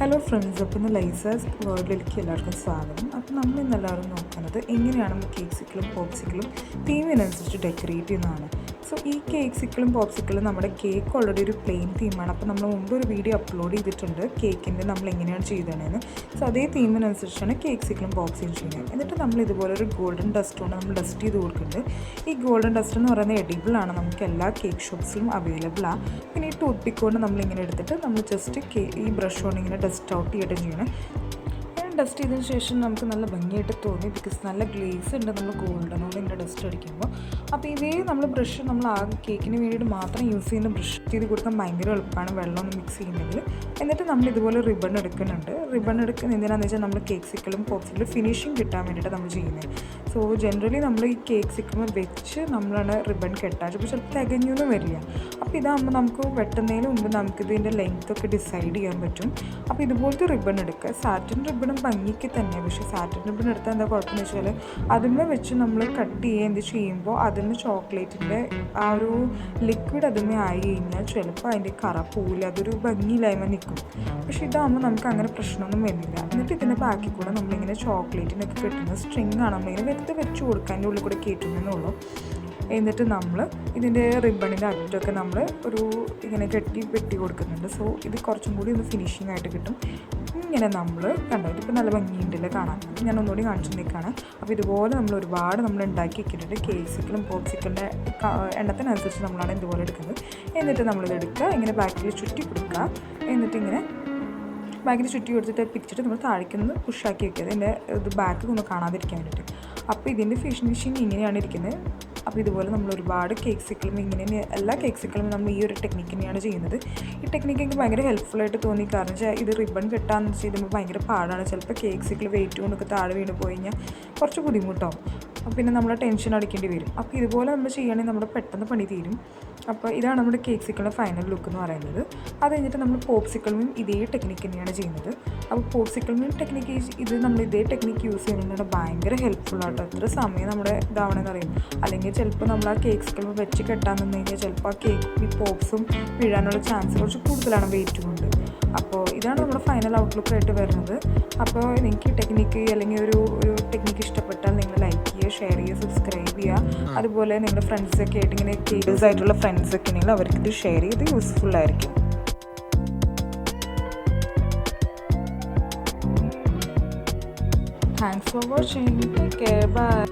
Hello friends, അപ്പോൾ ഇന്ന് ലൈസേഴ്സ് വേൾഡിലേക്ക് എല്ലാവർക്കും സ്വാഗതം. അപ്പോൾ നമ്മൾ ഇന്നെല്ലാവരും നോക്കുന്നത് എങ്ങനെയാണ് നമ്മൾ കേക്ക്സിക്കിളും പോപ്സിക്കിളും തീമിനനുസരിച്ച് ഡെക്കറേറ്റ് ചെയ്യുന്നതാണ്. സോ ഈ കേക്ക്സിക്കിളും പോപ്സിക്കിളും നമ്മുടെ കേക്ക് ഓൾറെഡി ഒരു പ്ലെയിൻ തീമാണ്. അപ്പോൾ നമ്മൾ മുമ്പ് ഒരു വീഡിയോ അപ്ലോഡ് ചെയ്തിട്ടുണ്ട് കേക്കിൻ്റെ നമ്മൾ എങ്ങനെയാണ് ചെയ്തതെന്ന്. സോ അതേ തീമിനനുസരിച്ചാണ് കേക്ക്സിക്കിളും പോപ്സിയും ചെയ്യുന്നത്. എന്നിട്ട് നമ്മൾ ഇതുപോലെ ഒരു ഗോൾഡൻ ഡസ്റ്റ് കൊണ്ട് നമ്മൾ ഡസ്റ്റ് ചെയ്ത് കൊടുക്കുന്നുണ്ട്. ഈ ഗോൾഡൻ ഡസ്റ്റ് എന്ന് പറയുന്നത് എഡിബിളാണ്, നമുക്ക് എല്ലാ കേക്ക് ഷോപ്സിലും അവൈലബിളാണ്. പിന്നെ ഈ ടൂത്ത് പിക്ക് കൊണ്ട് നമ്മളിങ്ങനെ എടുത്തിട്ട് നമ്മൾ ജസ്റ്റ് ഈ ബ്രഷ് കൊണ്ട് ഇങ്ങനെ ഡസ്റ്റ് ഔട്ട് ചെയ്തിട്ട് ചെയ്യണം. ഡസ്റ്റ് ചെയ്തതിന് ശേഷം നമുക്ക് നല്ല ഭംഗിയായിട്ട് തോന്നി, ബിക്കോസ് നല്ല ഗ്ലേസ് ഉണ്ട് നമ്മൾ ഗോൾഡനോട് ഇങ്ങനെ ഡസ്റ്റ് അടിക്കുമ്പോൾ. അപ്പോൾ ഇതേ നമ്മൾ ബ്രഷ് നമ്മൾ ആ കേക്കിന് വേണ്ടിയിട്ട് മാത്രം യൂസ് ചെയ്യുന്ന ബ്രഷ് ചെയ്ത് കൊടുക്കാൻ ഭയങ്കര എളുപ്പമാണ്, വെള്ളമൊന്നും മിക്സ് ചെയ്യുന്നെങ്കിൽ. എന്നിട്ട് നമ്മൾ ഇതുപോലെ റിബൺ എടുക്കുന്നുണ്ട്. റിബൺ എടുക്കുന്ന എന്തിനാണെന്ന് വെച്ചാൽ നമ്മൾ കേക്ക്സിക്കിളും പോപ്സിക്കിളും ഫിനിഷിങ് കിട്ടാൻ വേണ്ടിയിട്ട് നമ്മൾ ചെയ്യുന്നത്. സോ ജനറലി നമ്മൾ ഈ കേക്ക്സിക്കിളും വെച്ച് നമ്മളാണ് റിബൺ കെട്ടാൻ, അപ്പോൾ ചിലപ്പോൾ തികഞ്ഞൊന്നും വരില്ല. അപ്പോൾ ഇതാകുമ്പോൾ നമുക്ക് വെട്ടുന്നതിന് മുമ്പ് നമുക്കിതിൻ്റെ ലെങ്ത്തൊക്കെ ഡിസൈഡ് ചെയ്യാൻ പറ്റും. അപ്പോൾ ഇതുപോലത്തെ റിബൺ എടുക്കുക. സാറ്റിൻ റിബണും ഭംഗിക്ക് തന്നെ, പക്ഷേ സാറ്റിൻ റിബൺ എടുത്താൽ എന്താ കുഴപ്പമെന്ന് വെച്ചാൽ അതിന്മേൽ വെച്ച് നമ്മൾ കട്ട് ചെയ്യുമ്പോൾ അതിന് ചോക്ലേറ്റിൻ്റെ ആ ഒരു ലിക്വിഡ് അതിന്മേ ആയി കഴിഞ്ഞാൽ ചിലപ്പോൾ അതിൻ്റെ കറ പോവില്ല, അതൊരു ഭംഗിയില്ലായ്മ നിൽക്കും. പക്ഷേ ഇതാകുമ്പോൾ നമുക്ക് അങ്ങനെ പ്രശ്നമൊന്നും വരുന്നില്ല. എന്നിട്ട് ഇതിൻ്റെ ബാക്കിൽ കൂടെ നമ്മളിങ്ങനെ ചോക്ലേറ്റിനൊക്കെ കിട്ടുന്ന സ്ട്രിങ്ങാണ് നമ്മളിങ്ങനെ വെച്ച് കൊടുക്കാൻ, അതിൻ്റെ ഉള്ളിൽ കൂടെ കയറ്റുന്നതെന്നുള്ളൂ. എന്നിട്ട് നമ്മൾ ഇതിൻ്റെ റിബണിൻ്റെ അറ്റമൊക്കെ നമ്മൾ ഒരു ഇങ്ങനെ വെട്ടി കൊടുക്കുന്നുണ്ട്. സോ ഇത് കുറച്ചും കൂടി ഒന്ന് ഫിനിഷിംഗ് ആയിട്ട് കിട്ടും. ഇങ്ങനെ നമ്മൾ കണ്ടോ, ഇതിപ്പോൾ നല്ല ഭംഗിയുണ്ടല്ലേ കാണാൻ. ഞാൻ ഒന്നുകൂടി കാണിച്ചിട്ടേക്കാണ്. അപ്പോൾ ഇതുപോലെ നമ്മൾ ഒരുപാട് നമ്മൾ ഉണ്ടാക്കി വെക്കിയിട്ടുണ്ട്. കേക്ക്സിക്കിളും പോപ്സിക്കിളിൻ്റെ എണ്ണത്തിനനുസരിച്ച് നമ്മളാണ് ഇതുപോലെ എടുക്കുന്നത്. എന്നിട്ട് നമ്മളിത് എടുക്കുക, ഇങ്ങനെ ബാക്കിൽ ചുറ്റി കൊടുക്കുക. എന്നിട്ട് ഇങ്ങനെ ബാക്കിൽ ചുറ്റി കൊടുത്തിട്ട് പിടിച്ചിട്ട് നമ്മൾ താഴേക്കൊന്ന് പുഷാക്കി വെക്കുക, ഇതിൻ്റെ ഇത് ബാക്ക് ഒന്ന് കാണാതിരിക്കാൻ വേണ്ടിയിട്ട്. അപ്പോൾ ഇതിൻ്റെ ഫിനിഷിങ് ഇങ്ങനെയാണ് ഇരിക്കുന്നത്. അപ്പോൾ ഇതുപോലെ നമ്മൾ ഒരുപാട് കേക്ക്സിക്കിളും ഇങ്ങനെ എല്ലാ കേക്ക്സിക്കിളും നമ്മൾ ഈ ഒരു ടെക്നിക്ക് തന്നെയാണ് ചെയ്യുന്നത്. ഈ ടെക്നിക്ക് എനിക്ക് ഭയങ്കര ഹെൽപ്ഫുള്ളായിട്ട് തോന്നി. കാരണം വെച്ചാൽ ഇത് റിബൺ കെട്ടാന്ന് വെച്ചാൽ ഇതുമ്പോൾ ഭയങ്കര പാടാണ്. ചിലപ്പോൾ കേക്ക്സിക്കിൾ വെയിറ്റ് കൊണ്ടൊക്കെ താഴെ വീണ് പോയി കഴിഞ്ഞാൽ കുറച്ച് ബുദ്ധിമുട്ടാവും. പിന്നെ നമ്മൾ ടെൻഷൻ അടിക്കേണ്ടി വരും. അപ്പോൾ ഇതുപോലെ നമ്മൾ ചെയ്യുകയാണെങ്കിൽ നമ്മുടെ പെട്ടെന്ന് പണി തീരും. അപ്പോൾ ഇതാണ് നമ്മുടെ കേക്ക്സിക്കിളിൻ്റെ ഫൈനൽ ലുക്ക് എന്ന് പറയുന്നത്. അത് കഴിഞ്ഞിട്ട് നമ്മൾ പോപ്സിക്കിളും ഇതേ ടെക്നിക്ക് തന്നെയാണ് ചെയ്യുന്നത്. അപ്പോൾ പോപ്സിക്കിളും ടെക്നിക്ക് ഇത് നമ്മൾ ഇതേ ടെക്നിക്ക് യൂസ് ചെയ്യുന്നതുകൊണ്ട് ഭയങ്കര ഹെൽപ്ഫുള്ളാട്ടോ. എത്ര സമയം നമ്മുടെ ഇതാവണമെന്ന് അറിയും. അല്ലെങ്കിൽ ചിലപ്പോൾ നമ്മൾ ആ കേക്ക്സിക്കിളും വെച്ച് കെട്ടാൻ നിന്ന് കഴിഞ്ഞാൽ ചിലപ്പോൾ ആ ഈ പോപ്സും വീഴാനുള്ള ചാൻസ് കുറച്ച് കൂടുതലാണ് വെയിറ്റ് കൊണ്ട്. അപ്പോൾ ഇതാണ് നമ്മുടെ ഫൈനൽ ഔട്ട്ലുക്കായിട്ട് വരുന്നത്. അപ്പോൾ നിങ്ങൾക്ക് ടെക്നിക്ക് അല്ലെങ്കിൽ ഒരു ടെക്നിക്ക് ഇഷ്ടപ്പെട്ടാൽ നിങ്ങൾ ലൈക്ക് ചെയ്യുക, ഷെയർ ചെയ്യുക, സബ്സ്ക്രൈബ് ചെയ്യുക. അതുപോലെ നിങ്ങളുടെ ഫ്രണ്ട്സൊക്കെ ആയിട്ട് ഇങ്ങനെ കേക്കേഴ്സ് ആയിട്ടുള്ള ഫ്രണ്ട്സൊക്കെ ഉണ്ടെങ്കിൽ അവർക്കിത് ഷെയർ ചെയ്ത് യൂസ്ഫുള്ളായിരിക്കും. Thanks for watching. Take care. Bye.